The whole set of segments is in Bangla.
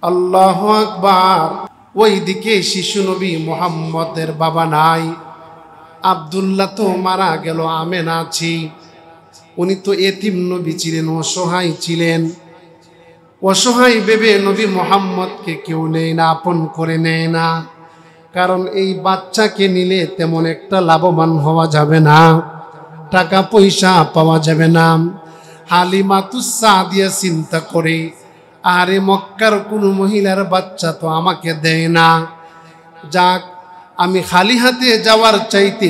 আল্লাহু আকবার। ওইদিকে শিশু নবী মুহাম্মদের বাবা নাই, আব্দুল্লাহ তো মারা গেল, আমেনা আছি। উনি তো এতিম নবী ছিলেন, অসহায় ছিলেন। অসহায় ভেবে নবী মুহাম্মদকে কেউ নেয় না, আপন করে নেয় না। কারণ এই বাচ্চাকে নিলে তেমন একটা লাভবান হওয়া যাবে না, টাকা পয়সা পাওয়া যাবে না। হালিমাতুস সাদিয়া চিন্তা করে, আরে মক্কার কোন মহিলার বাচ্চা তো আমাকে দেয় না, যাক আমি খালি হাতে যাওয়ার চাইতে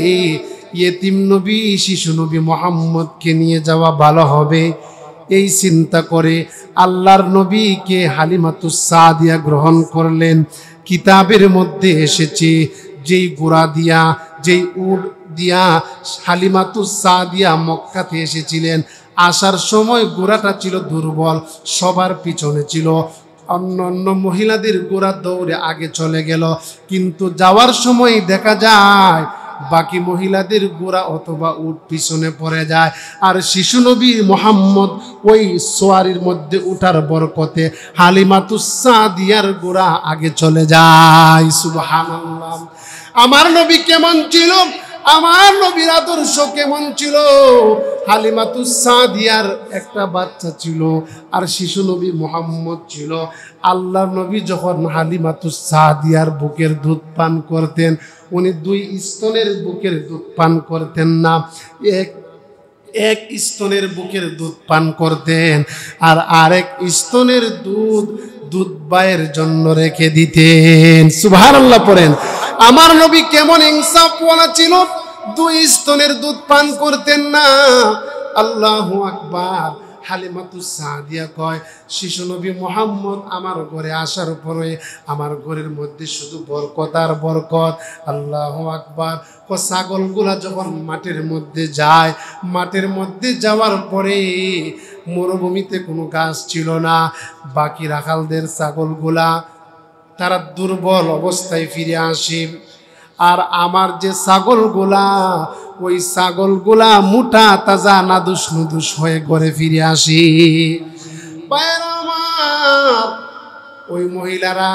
ইয়েতিম নবী শিশু নবী মুহাম্মদকে নিয়ে যাওয়া ভালো হবে। এই চিন্তা করে আল্লাহর নবীকে হালিমাতুস সাদিয়া গ্রহণ করলেন। কিতাবের মধ্যে এসেছে যেই ঘোড়া দিয়া, যেই উট দিয়া হালিমাতুস সাদিয়া মক্কাতে এসেছিলেন, আসার সময় ঘোড়াটা ছিল দুর্বল, সবার পিছনে ছিল। অন্য অন্য মহিলাদের ঘোড়া দৌড়ে আগে চলে গেল, কিন্তু যাওয়ার সময় দেখা যায় বাকি মহিলাদের ঘোড়া অথবা উট পিছনে পড়ে যায়। আর শিশু নবী মুহাম্মদ ওই সোয়ারির মধ্যে উঠার বরকতে হালিমাতুস সাদিয়ার ঘোড়া আগে চলে যায়। সুবহানাল্লাহ। আমার নবী কেমন ছিল, আমার নবীর আদর্শ কেমন ছিল। হালিমাতুস সাদিয়ার একটা বাচ্চা ছিল আর শিশু নবী মুহাম্মদ ছিল। আল্লাহ নবী যখন হালিমাতুস সাদিয়ার বুকের দুধ পান করতেন, উনি দুই স্তনের বুকের দুধ পান করতেন না, এক স্তনের বুকের দুধ পান করতেন, আর আরেক স্তনের দুধ ভাইয়ের জন্য রেখে দিতেন। সুবহানাল্লাহ পড়েন। আমার নবী কেমন ইনসাফওয়ালা ছিল, দুই স্তনের দুধ পান করতেন না। আল্লাহু আকবার। হালিমাতুস সাদিয়া কয়, শিশু নবী মুহাম্মদ আমার ঘরে আসার পরে আমার ঘরের মধ্যে শুধু বরকত আর বরকত। আল্লাহু আকবার। ছাগলগুলা যখন মাঠের মধ্যে যায়, মাঠের মধ্যে যাওয়ার পরে মরুভূমিতে কোনো গাছ ছিল না, বাকি রাখালদের ছাগলগুলা তারা দুর্বল অবস্থায় ফিরে আসে। আর আমার যে ছাগলগুলা, ওই ছাগলগুলা মোটা তাজা নাদুস নুদুস হয়ে ঘরে ফিরে আসি। ওই মহিলারা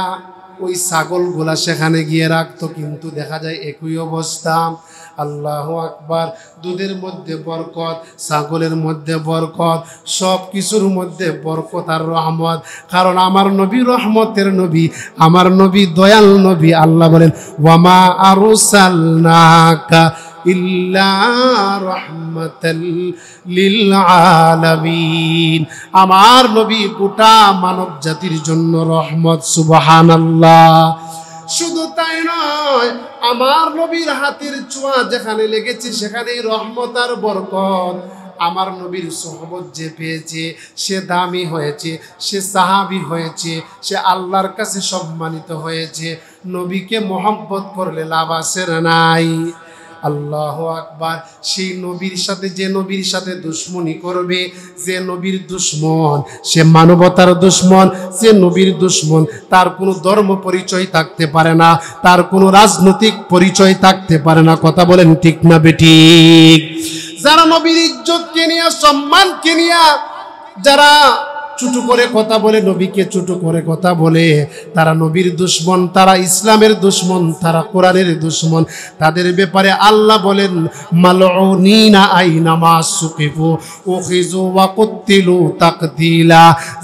ওই ছাগলগুলা সেখানে গিয়ে রাখতো, কিন্তু দেখা যায় একই অবস্থা। আল্লাহু আকবার। দুধের মধ্যে বরকত, ছাগলের মধ্যে বরকত, সব কিছুর মধ্যে বরকত আর রহমত। কারণ আমার নবী রহমতের নবী, আমার নবী দয়াল নবী। আল্লাহ বলেন, ওয়ামা আরসালনাকা ইল্লা রাহমাতাল লিল আলামিন। আমার নবী গোটা মানব জাতির জন্য রহমত। সুবহানাল্লাহ। শুধু তাই নয়, আমার নবীর হাতের ছোঁয়া যেখানে লেগেছে সেখানেই রহমত আর বরকত। আমার নবীর সোহবত যে পেয়েছে সে দামি হয়েছে, সে সাহাবী হয়েছে, সে আল্লাহর কাছে সম্মানিত হয়েছে। নবীকে মহব্বত করলে লাভ আছে না নাই? আল্লাহু আকবার। সেই নবীর সাথে, যে নবীর সাথে দুশ্মনী করবে, যে নবীর দুশ্মন, সে মানবতার দুশ্মন, সে নবীর দুশ্মন। তার কোনো ধর্ম পরিচয় থাকতে পারে না, তার কোনো রাজনৈতিক পরিচয় থাকতে পারে না। কথা বলেন ঠিক না বেঠিক? যারা নবীর ইজ্জতকে নিয়ে, সম্মানকে নিয়ে যারা ছোট করে কথা বলে, নবীকে ছোট করে কথা বলে, তারা নবীর দুশ্মন, তারা ইসলামের দুশ্মন, তারা কোরআনের দুশ্মন। তাদের ব্যাপারে আল্লাহ বলেন, মালউনিনা আইনামা সুকিফু উখিযু ওয়া কুতিলু তাকতিলা।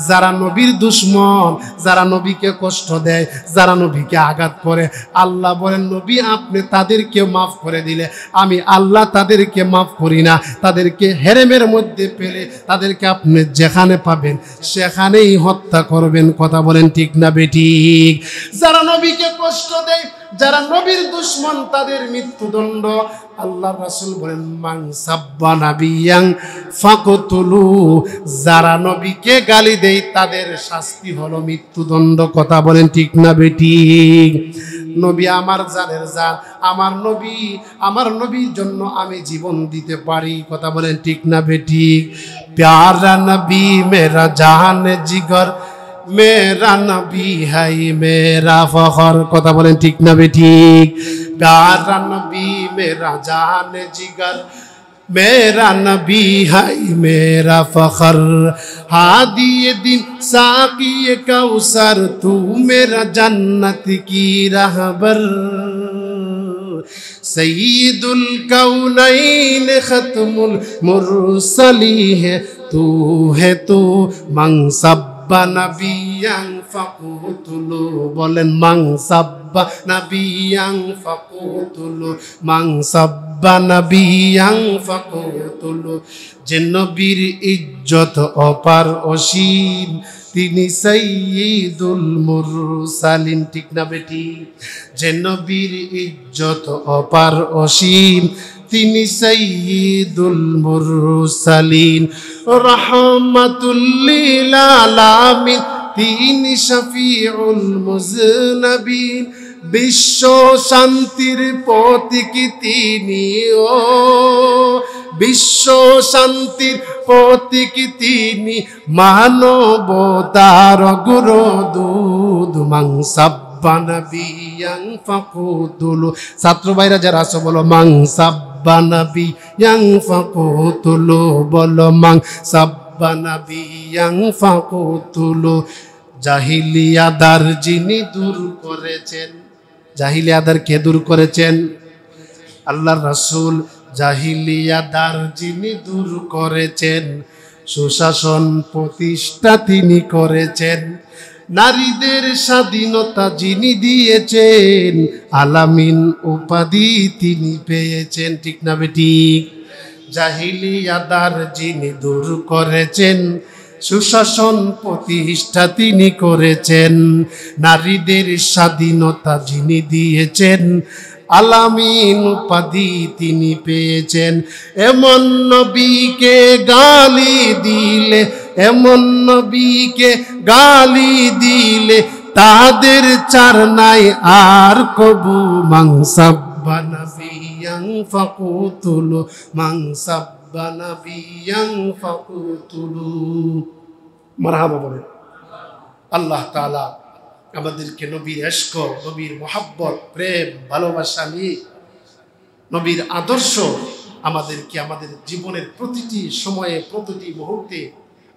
যারা নবীর দুশ্মন, যারা নবীকে কষ্ট দেয়, যারা নবীকে আঘাত করে, আল্লাহ বলেন, নবী আপনি তাদেরকে মাফ করে দিলে আমি আল্লাহ তাদেরকে মাফ করি না। তাদেরকে হেরেমের মধ্যে পেলে তাদেরকে আপনি যেখানে পাবেন সেখানেই হত্যা করবেন। কথা বলেন ঠিক না বেঠিক? যারা নবীকে কষ্ট দেয়, যারা নবীর দুশ্মন, তাদের মৃত্যুদণ্ড। আল্লাহ রাসূল বলেন, মান সাব্বা নাবিয়ান ফাকতুলু। যারা নবীকে গালি দেয় তাদের শাস্তি হলো মৃত্যুদণ্ড। কথা বলেন ঠিক না বেঠিক? নবী আমার জানের জান, আমার নবী, আমার নবীর জন্য আমি জীবন দিতে পারি। কথা বলেন ঠিক না বেঠিক? प्यारा नबी मेरा जान जिगर, मेरा नबी है मेरा फखर। কথা বলেন ঠিক না বেঠিক? प्यारा नबी मेरा जान जिगर, मेरा नबी है मेरा फखर, हादी दिन साकी कौसर, तू मेरा जन्नत की रहबर, सय्यदुल कौनैन खत्मुल मुरसली है तू, है तू मंसब्बा नबिय्यन फकुतुलु, बोलेन मंसब्बा नबिय्यन फकुतुलु, मंसब्बा नबिय्यन फकुतुलु। যে নবীর ইজ্জত অপার অসীম, তিনি সাইয়্যিদুল মুরসালিন, ঠিক না বেটি? যে নবীর ইজ্জত অপার অসীম, তিনি সাইয়্যিদুল মুরসালিন, রাহমাতুল লিল আলামিন, তিনি শফিউল মুজনবিন, বিশ্ব শান্তির প্রতীক তিনি, ও বিশ্ব শান্তির প্রতীক তিনি, মানবতার গুরুদূত, মাংসাব্বা নবিয়্যান ফাকুতুলু। ছাত্র ভাইরা যারা আছো বলো মাংসাব্বা নবিয়্যান ফাকুতুলু, বলো মাংসাব্বা নবিয়্যান ফাকুতুলু। জাহিলিয়াদার যিনি দূর করেছেন, জাহিলিয়াদার কে দূর করেছেন? আল্লাহর রাসূল। জাহিলিয়াদার যিনি দূর করেছেন, সুশাসন প্রতিষ্ঠা তিনি করেছেন, নারীদের স্বাধীনতা যিনি দিয়েছেন, আলামিন উপাধি তিনি পেয়েছেন, ঠিক না বেঠিক? জাহিলিয়াদার যিনি দূর করেছেন, সুশাসন প্রতিষ্ঠা তিনি করেছেন, নারীদের স্বাধীনতা যিনি দিয়েছেন, আলামিন উপাধি তিনি পেয়েছেন। এমন নবীকে গালি দিলে, এমন নবীকে গালি দিলে, তাদের চার নাই আর কবু, মাংসাব্বা নবিয়্যান ফাকুতুলু, মাংসাব্বা নবিয়্যান ফাকুতুলু। মারহাবা বলেন। আল্লাহ তাআলা আমাদেরকে নবীর ইশক, নবীর মোহাব্বত, প্রেম, ভালোবাসা নিয়ে নবীর আদর্শ আমাদেরকে আমাদের জীবনের প্রতিটি সময়ে প্রতিটি মুহূর্তে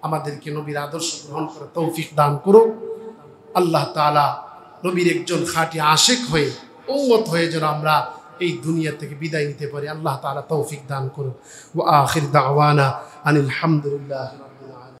আমাদেরকে নবীর আদর্শ গ্রহণ করে তৌফিক দান করুন। আল্লাহ তাআলা নবীর একজন খাঁটি আশিক হয়ে, উম্মত হয়ে যেন আমরা এই দুনিয়া থেকে বিদায় নিতে পারি, আল্লাহ তাআলা তৌফিক দান করুন। ওয়া আখির দাওয়ানা আনিল হামদুলিল্লাহ।